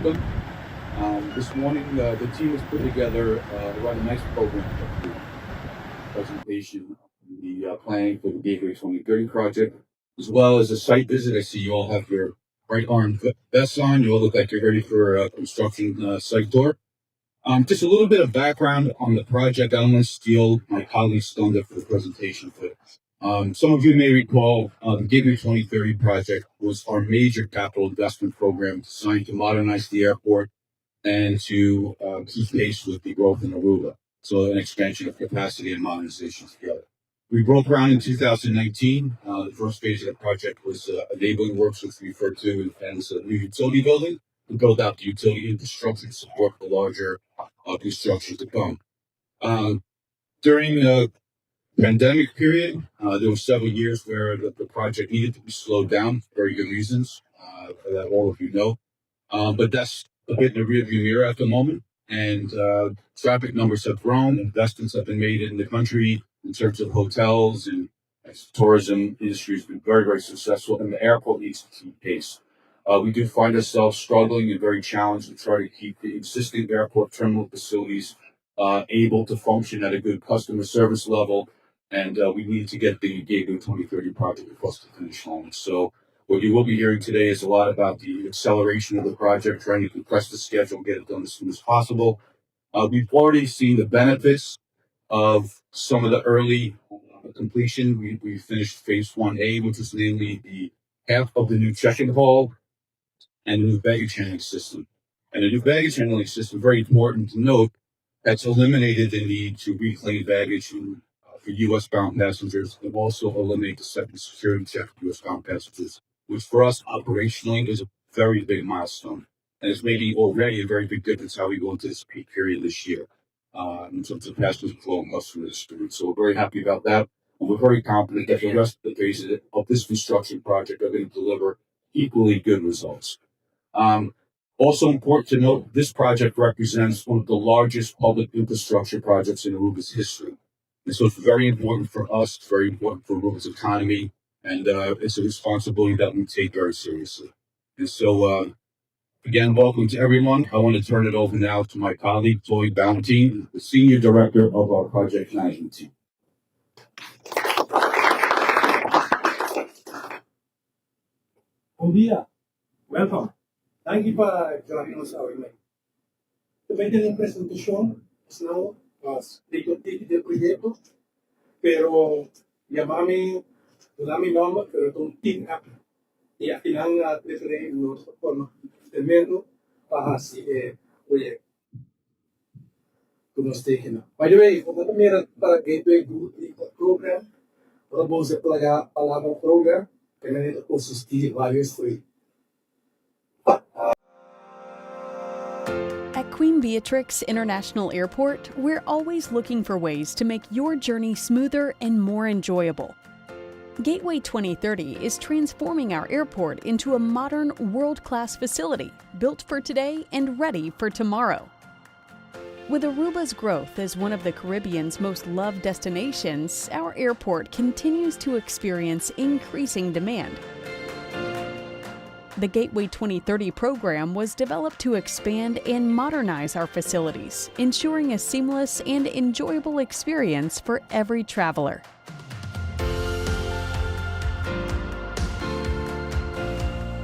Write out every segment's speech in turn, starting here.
welcome. This morning, the team has put together quite a nice program for the presentation, the planning for the Gateway 2030 project, as well as a site visit. I see you all have your right arm vests on. You all look like you're ready for a construction site tour. Just a little bit of background on the project. I don't want to steal my colleague's thunder for the presentation, but some of you may recall the Gateway 2030 project was our major capital investment program designed to modernize the airport and to keep pace with the growth in Aruba. So an expansion of capacity and modernization together. We broke ground in 2019. The first phase of the project was enabling works, which we refer to as a new utility building, to build out the utility infrastructure to support the larger construction to come. During the pandemic period, there were several years where the project needed to be slowed down for very good reasons that all of you know. But that's a bit in the rearview mirror at the moment. And traffic numbers have grown. Investments have been made in the country in terms of hotels and tourism industry has been very, very successful. And the airport needs to keep pace. We do find ourselves struggling and very challenged to try to keep the existing airport terminal facilities able to function at a good customer service level. And we need to get the Gateway 2030 project across the finish line. So what you will be hearing today is a lot about the acceleration of the project, trying to compress the schedule, get it done as soon as possible. We've already seen the benefits of some of the early completion. We finished phase 1A, which was namely the half of the new check-in hall and the new baggage handling system. And the new baggage handling system, very important to note, that's eliminated the need to reclaim baggage for U.S.-bound passengers and also eliminate the second security check for U.S.-bound passengers, which for us operationally is a very big milestone. And it's maybe already a very big difference how we go into this peak period this year in terms of passenger flow and customer experience. So we're very happy about that. And we're very confident that the rest of the phases of this construction project are going to deliver equally good results. Also important to note, this project represents one of the largest public infrastructure projects in Aruba's history. And so it's very important for us, it's very important for Aruba's economy, and it's a responsibility that we take very seriously. And so, again, welcome to everyone. I want to turn it over now to my colleague, Chloe Ballantine, the Senior Director of our Project Management Team. Bom dia. Welcome. Thank you for joining us our night. Depende ng presentasyon, snow, dito proyekto, pero yamami, dami nomor, pero itong team up, iyakinang preferente no sa forma de meno para si proyekto. Kumusta na? By the way, kung ano meron para Gateway program, propose talaga palabang program, kaya nito po susti values free. At Queen Beatrix International Airport, we're always looking for ways to make your journey smoother and more enjoyable. Gateway 2030 is transforming our airport into a modern, world-class facility built for today and ready for tomorrow. With Aruba's growth as one of the Caribbean's most loved destinations, our airport continues to experience increasing demand. The Gateway 2030 program was developed to expand and modernize our facilities, ensuring a seamless and enjoyable experience for every traveler.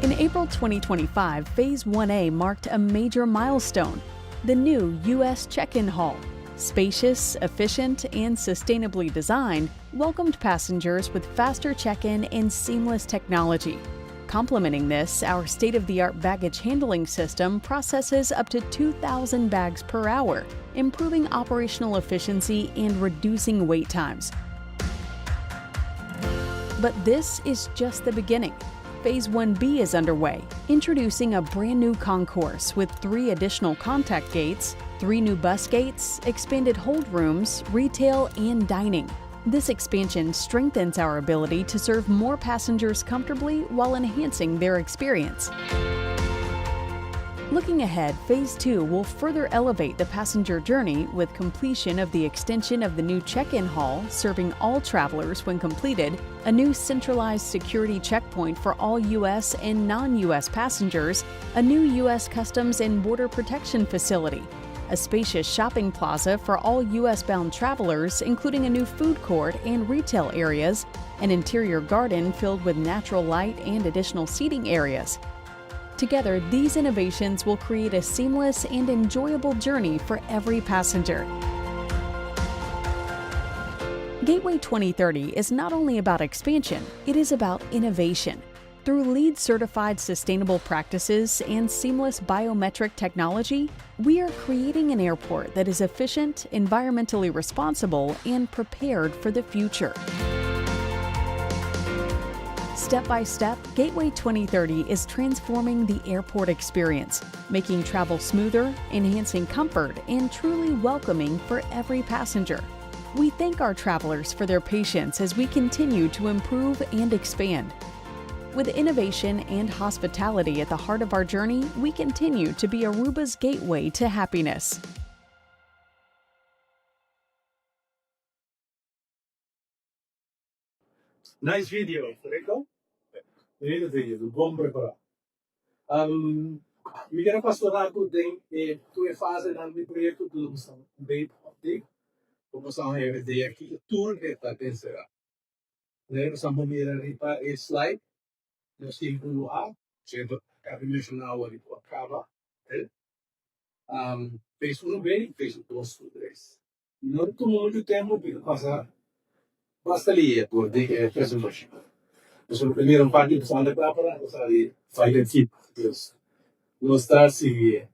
In April 2025, Phase 1A marked a major milestone, the new U.S. check-in hall. Spacious, efficient, and sustainably designed, welcomed passengers with faster check-in and seamless technology. Complementing this, our state-of-the-art baggage handling system processes up to 2,000 bags per hour, improving operational efficiency and reducing wait times. But this is just the beginning. Phase 1B is underway, introducing a brand new concourse with 3 additional contact gates, 3 new bus gates, expanded hold rooms, retail, and dining. This expansion strengthens our ability to serve more passengers comfortably while enhancing their experience. Looking ahead, Phase 2 will further elevate the passenger journey with completion of the extension of the new check-in hall, serving all travelers when completed, a new centralized security checkpoint for all U.S. and non-U.S. passengers, a new U.S. Customs and Border Protection facility, a spacious shopping plaza for all U.S.-bound travelers, including a new food court and retail areas, an interior garden filled with natural light and additional seating areas. Together, these innovations will create a seamless and enjoyable journey for every passenger. Gateway 2030 is not only about expansion, it is about innovation. Through LEED-certified sustainable practices and seamless biometric technology, we are creating an airport that is efficient, environmentally responsible, and prepared for the future. Step by step, Gateway 2030 is transforming the airport experience, making travel smoother, enhancing comfort, and truly welcoming for every passenger. We thank our travelers for their patience as we continue to improve and expand. With innovation and hospitality at the heart of our journey, we continue to be Aruba's gateway to happiness. Nice video, correcto? Bonito video, buon preparato. Mi era passato due fasi nel progetto che stiamo vedendo, come stiamo vedendo aqui, o tour que está pensando. Nós estamos mirando para a slide, nós temos no ar, sempre a mencionar ali para acaba, fez bem, fez dois, três. Não todo muito tempo para passar, basta ali, por de que fez um baixo. Então, o primeiro parte do salão da para sabe, faz o tipo, Deus. Mostrar se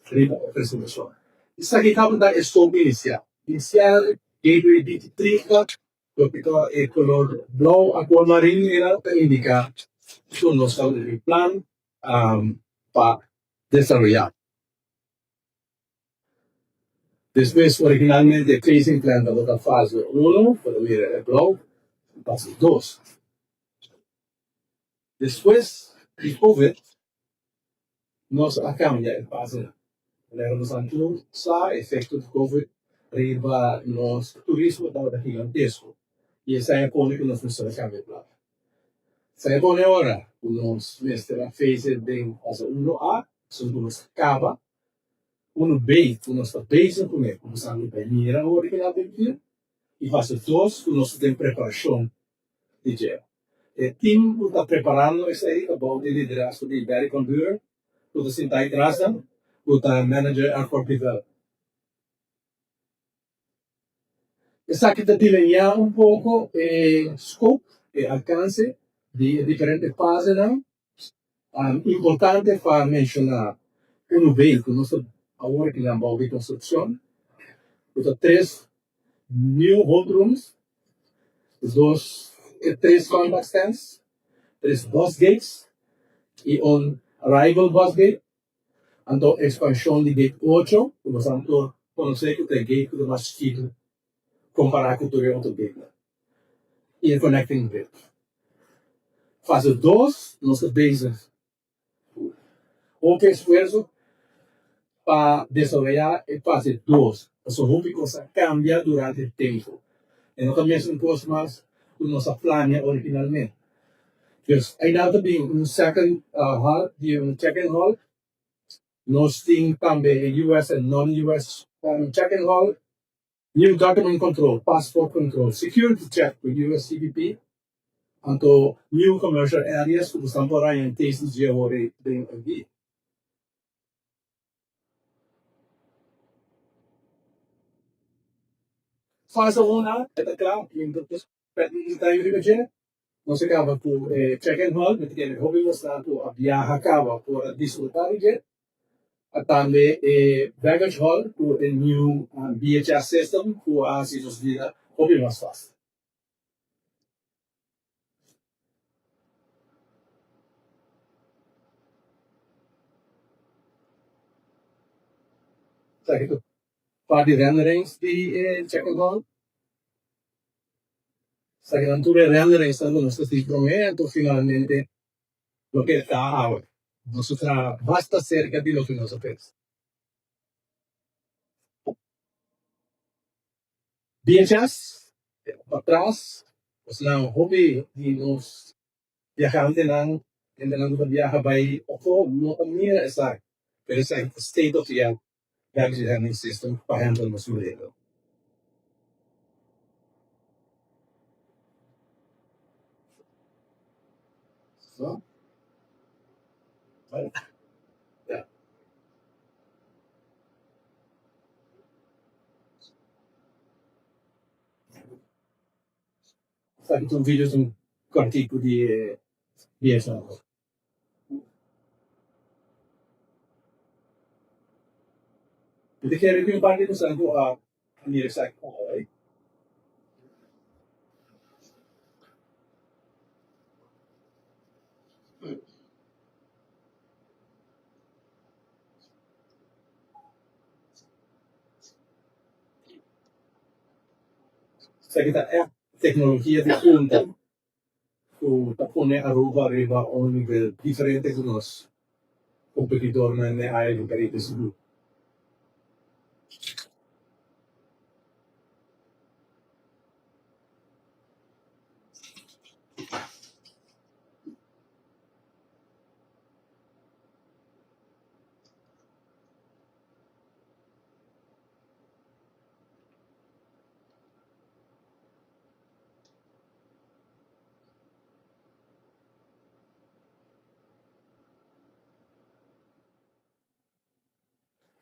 riba a apresentação. Isso aqui acaba da escola inicial. Inicial, gateway de trica, capítulo é color blau, a cor marinho era para indicar que nós estamos em plan para desarrollar. Después, originalmente, el phasing plan de la fase 1, para ver el blau, fase 2. Después, de COVID, nos cambia el fase. Éramos antes, efecto de COVID, arriba nos turismo estaba gigantesco. Y esa es la que nos funciona cambia el plan. Se pone ahora, unos nuestra fase de fase 1A, son unos acaba, uno B, unos base primeiro, começando a primeira originalmente, e fase 2, nós temos preparação de gel. O time está preparando isso aí, about de liderança de Barry Condurer, tudo assim está atrás, está manager airport development. Isso aqui está delineando um pouco o scope, o alcance de diferentes fases. Importante para mencionar, um veículo, nós agora que lembro de construção, tem 3 new hold rooms, 3 contact stands, 3 bus gates e arrival bus gate. Então, expansão de gate 8, como estamos conhecendo que é gate que é mais chique comparado com o outro gate. E connecting gate. Fase 2, nossa base. O que esforço para desenvolver a fase 2. Então, muita coisa cambia durante o tempo. E não também são coisas mais que nós planejamos originalmente. Então, ainda também second hall, check-in hall. Nós temos também US e non-US check-in hall. New document control, passport control, security check with US CBP. Então, new commercial areas que estão por aí em testes de agora bem aqui. Fase 1 é claro, então, está aí nós acaba por check-in hall, porque ele hobby mostrar a viagem acaba por desfrutar de também baggage hall, por o new VHS system, por a situação de hobby mais fácil. Certo? Para de renderings de check-in hall. Hasta que no tuve renderings, no sé si prometo finalmente lo que está ahora. nuestra vasta cerca de los filósofos. Viajes atrás, pues na hobby di nos viajar en de lang viaja by ako no kamira esa pero sa state of the art navigation system pa-handle mo sulero. So, well, yeah. Sa itong videos ng artigo di BSA. Hindi kaya rin yung bagay ko sa ako nire-sack ko. Okay? Sa kita teknolohiya di punta ku tapone Aruba arriva a un nivel differente con los competidor na ay lugarite sa grupo.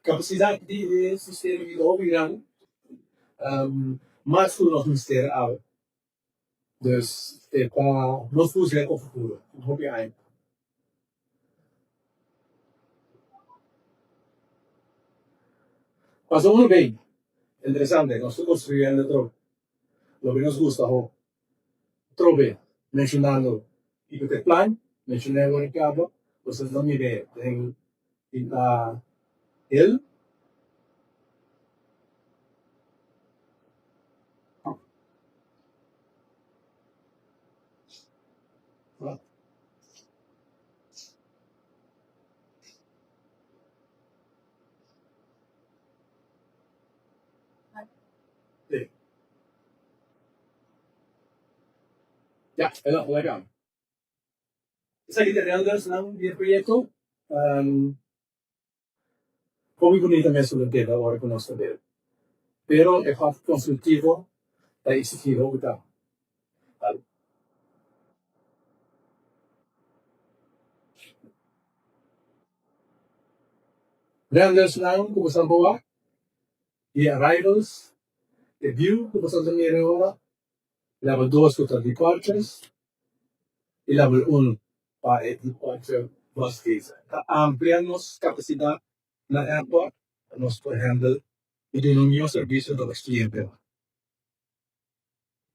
Capacidad de sistema de gobierno mais que nós nos ter ao dus para nós fugir com o futuro hobby aí mas uno bem interessante nós estamos construindo outro lo que nos gusta ho trove mencionando e o plan mencionando o cabo vocês não me vê tem ele ya ela legal isa kita elders ng proyecto como bonita mesmo de dela agora com nós saber pero é parte construtivo da exigido o tal Renders lang kung saan bawa, i-arrivals, review kung saan sa meron wala, level 2 contra departures, y level 1 para departure bus case. Ampliamos capacidad na airport, nos puede handle y denomió servicio de los clientes.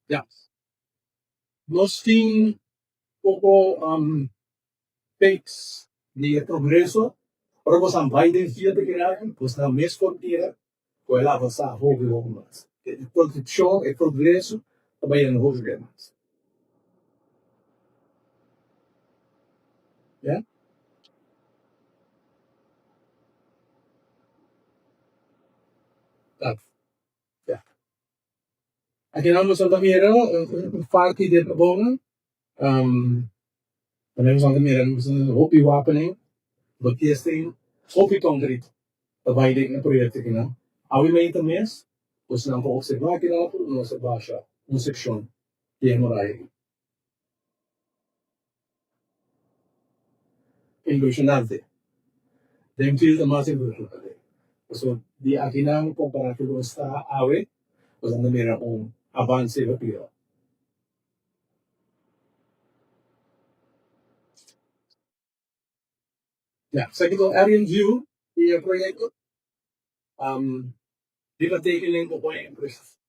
Ya. Nos tin poco pace ni progreso, pero pues ang Biden fiat de kailangan, pues na mes frontiera, ko ela avançar hogo mais. Produção e progresso também não hogo mais. Yeah? Tá. Yeah. Aqui não nos también parte de bonen. Tenemos también hopi wapening, betiesting, hopi concrete. Também de proyecto que não. Awi may tamis, pues nang po observar que não no se baixa, uma section que é morai. Impressionante. Dem feel the massive impressionante. So di aqui não comparado com esta awi, pues anda mira avance rápido. Yeah, segundo aerial view y proyecto, di ba taking ko po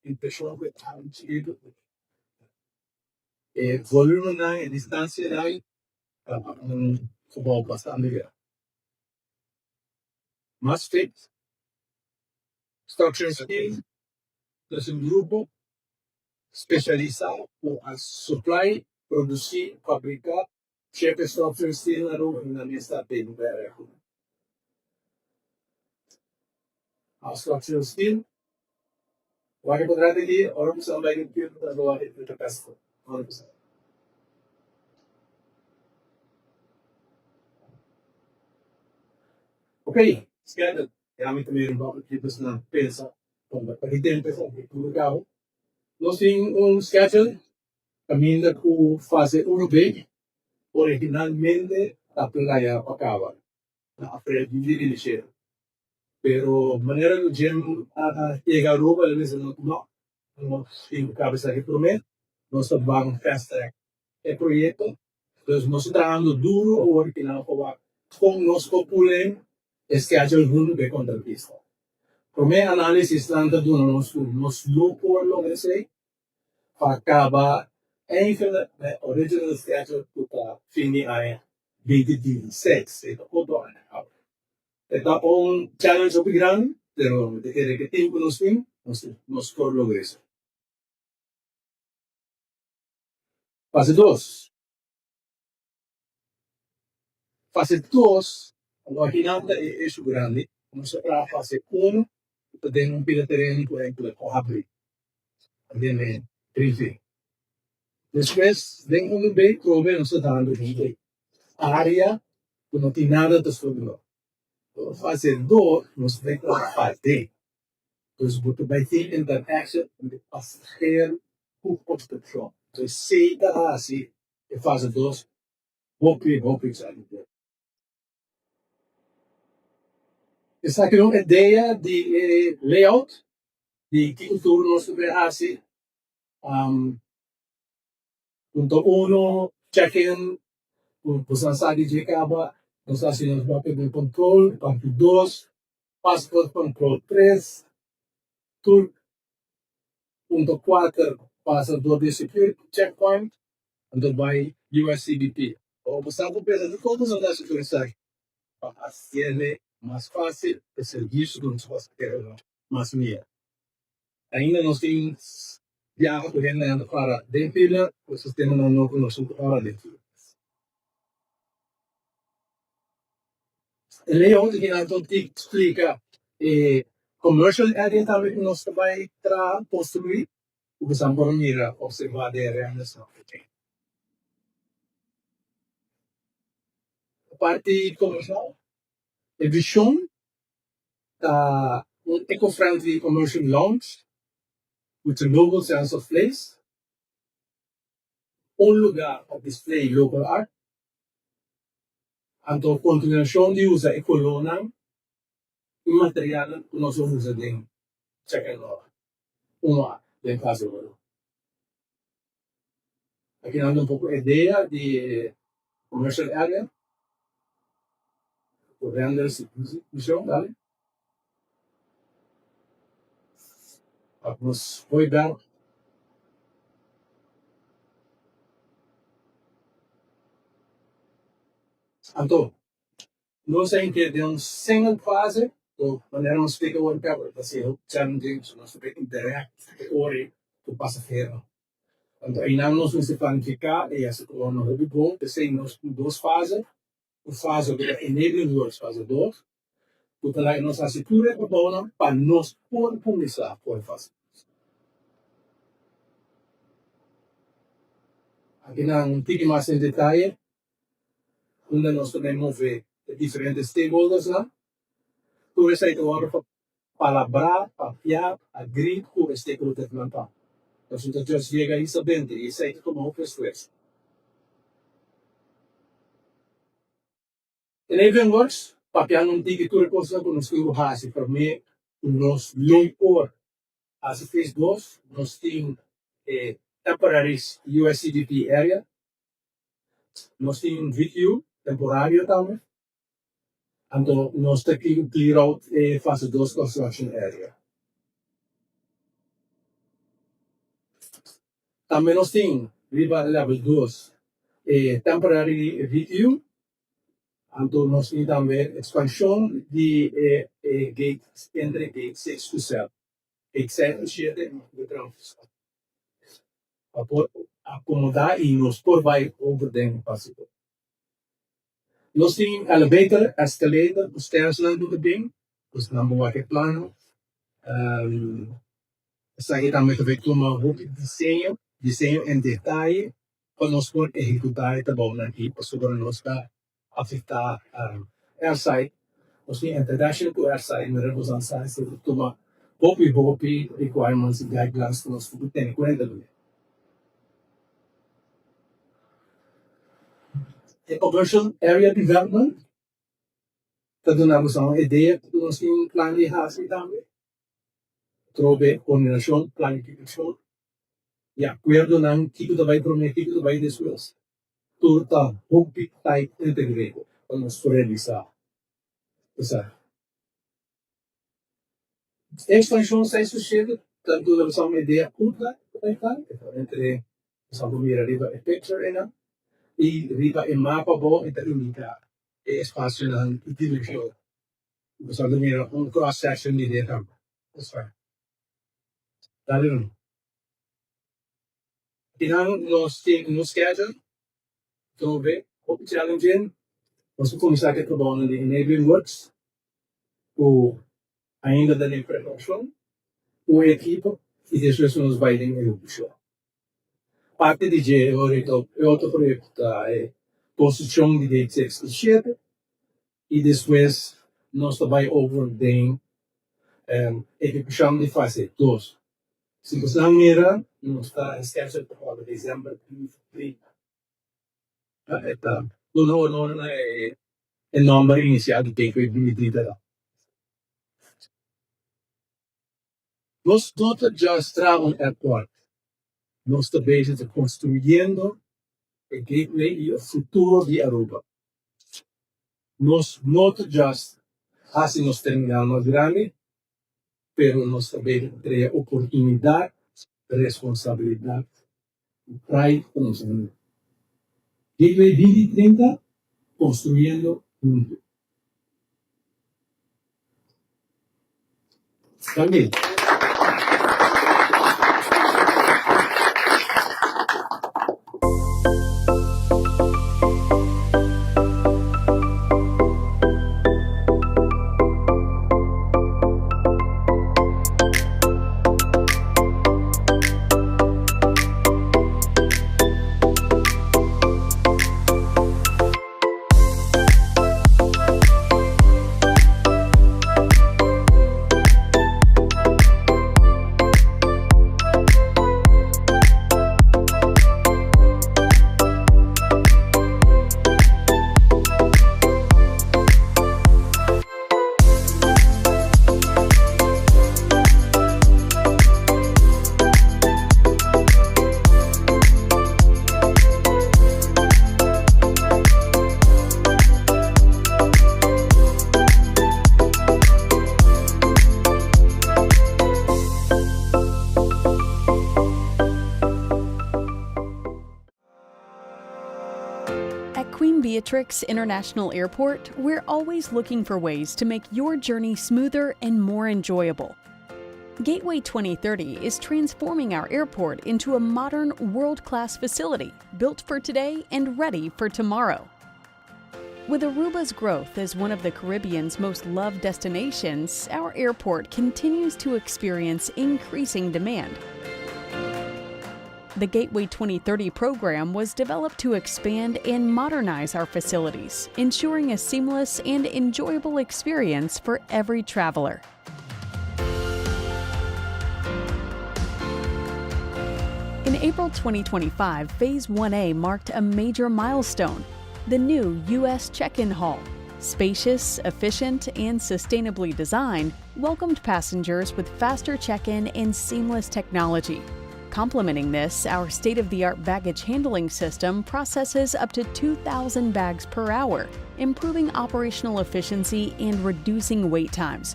impression with volume na distancia na subaw bastante bien. Más fit, structure skill, es un grupo especializado para supply, producir, fabricar Chef structure steel Aruba na minsta big better. Structural steel. Why quadrate di or sa may pure na gawa ito sa pesto. 100%. Okay, schedule. Gamit kami yung bakit tipos na pensa. Kung pag-itin pensa, itulog ako. Losing un schedule, kami na ku fase 1B, originalmente la playa Pacaba, na after di siya. Pero manera no gem llega a Aruba, le dicen no, sin cabeza que promet, nos van fast track el proyecto, entonces nos está dando duro o que no con nos populen es que haya alguno de contratista. Prome análisis tanto de nos lucro lo que sei, acaba enkele original schedule puta fini a BD6, o do Está un challenge muy grande, pero desde que tiempo nos fin, nos por lo eso. Fase 2. Fase 2, ang hinanda é isso grande. Vamos para a fase 1, tem um pilatereno que é coabre. Andem em 3. Depois, tem um bem prove nos dando de área que não tem nada de sobre. Fase 2, nos vem para a fase. Dus moeten bij die interactie met passagier goed opstaan. Dus zeker als je in fase 2 hoop ik zijn. Is aqui uma ideia de layout de cultura nossa Brasil. Punto 1, check-in, kung saan di acaba, kung saan sila ng control, punto 2, passport control 3, tour, punto 4, passador de security checkpoint, ando by USCBP. O basta ko pesa de todos os nossos turistas. Assim mais fácil o serviço dos passageiros, mais minha. Ainda nós temos viagem correndo para dentro o sistema não conosco para dentro. O layout que nós explica commercial area também que nós vai construir, o que são por mira observar de área nessa parte comercial. A vision un eco-friendly commercial lounge with a noble sense of place, un lugar para display local art, and a continuación de uso ecológico y material que nós usamos em check-in uma de caso. Aqui nós um pouco a ideia de commercial area, o render vision, dale. Vamos cuidar. Então, nós temos que ter um single fase, ou maneira não explica o cover, assim, o challenging, nós temos que interact com o passageiro. Então, aí nós vamos planificar, e essa coluna é muito bom, nós temos 2 fases, o fase que é enabling works, fase 2, porque lá nós asseguramos a coluna para nós poder começar por fase. Aqui não tem mais em detalhe, onde nós podemos ver diferentes stakeholders lá. Tudo isso aí agora para palabrar, papiar, agreed com o stakeholder plantar. Então, já chega aí sabendo, e isso aí como o processo. Enabling works, papiar não tem que tudo coisa que nós temos que para mim, nós long por as phase 2, nós temos temporary USCDP area, nós temos VQ, temporário também, então nós temos que clear out fase 2 construction area. Também nós temos level 2, temporary VQ, então nós temos também expansão de gate, entre gate 6 to 7, gate 7 to 7, acomodar e nos por vai over den passageiro. Nós temos elevator, escalator, os stairs lang do bem, os nambuwa que plano. Essa aqui também que vem com uma desenho em detalhe, para nós poder executar esta bomba aqui, para segurar nós para afetar airside. Nós temos introduction to airside, mas nós vamos fazer se toma hopi requirements e guidelines que nós temos em conta. Commercial area development, tanto na nossa ideia que nós temos plano de hasil também. Trove coordinação, planificação e acordo ng kiko vai prometido do vai después. Tudo está hopi tight integrado para nós realizar. Essa expansão sai sucede tanto na nossa ideia curta, entre essa primeira riba e picture e riba e mapa bo interunita e espaço ng utilization. Essa primeira cross section ni data. Essa dali rin. Tinang nos schedule, trove, hopi challenge nós começar a trabalhar de enabling works, o ainda da preparação, o equipo e depois nós vai em execução. Parte de outro projeto é construção de 67 e depois nós vai over em execução de fase 2. Se você não mira, nós está scheduled para dezembro 2023. Esta no é o nome inicial do tempo de 2030. Nós não já estamos no airport. Nós também estamos construindo o gateway e o futuro de Aruba. Nós não já fazemos terminal mais grande, pero nós também temos oportunidade, responsabilidade e pride com nós. Gateway 2030, construindo mundo. Também. At Queen Beatrix International Airport, we're always looking for ways to make your journey smoother and more enjoyable. Gateway 2030 is transforming our airport into a modern, world-class facility built for today and ready for tomorrow. With Aruba's growth as one of the Caribbean's most loved destinations, our airport continues to experience increasing demand. The Gateway 2030 program was developed to expand and modernize our facilities, ensuring a seamless and enjoyable experience for every traveler. In April 2025, Phase 1A marked a major milestone: the new U.S. check-in hall. Spacious, efficient, and sustainably designed, welcomed passengers with faster check-in and seamless technology. Complementing this, our state-of-the-art baggage handling system processes up to 2,000 bags per hour, improving operational efficiency and reducing wait times.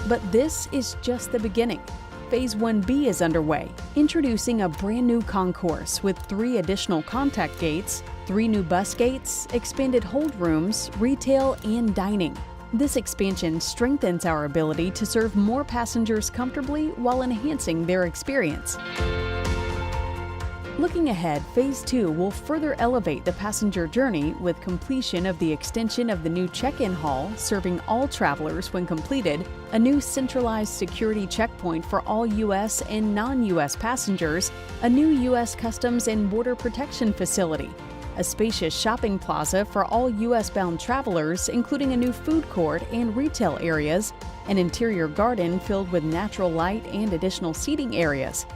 But this is just the beginning. Phase 1B is underway, introducing a brand new concourse with 3 additional contact gates, 3 new bus gates, expanded hold rooms, retail, and dining. This expansion strengthens our ability to serve more passengers comfortably while enhancing their experience. Looking ahead, Phase 2 will further elevate the passenger journey with completion of the extension of the new check-in hall serving all travelers when completed, a new centralized security checkpoint for all U.S. and non-U.S. passengers, a new U.S. Customs and Border Protection facility, a spacious shopping plaza for all U.S.-bound travelers, including a new food court and retail areas, an interior garden filled with natural light and additional seating areas.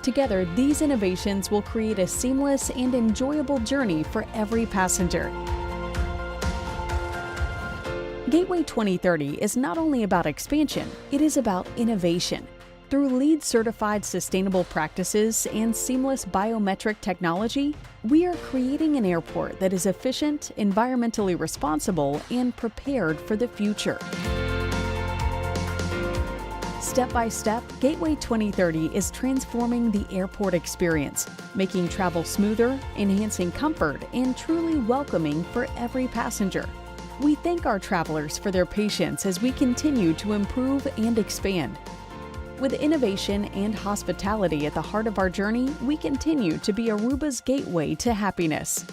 Together, these innovations will create a seamless and enjoyable journey for every passenger. Gateway 2030 is not only about expansion, it is about innovation. Through LEED-certified sustainable practices and seamless biometric technology, we are creating an airport that is efficient, environmentally responsible, and prepared for the future. Step by step, Gateway 2030 is transforming the airport experience, making travel smoother, enhancing comfort, and truly welcoming for every passenger. We thank our travelers for their patience as we continue to improve and expand. With innovation and hospitality at the heart of our journey, we continue to be Aruba's gateway to happiness.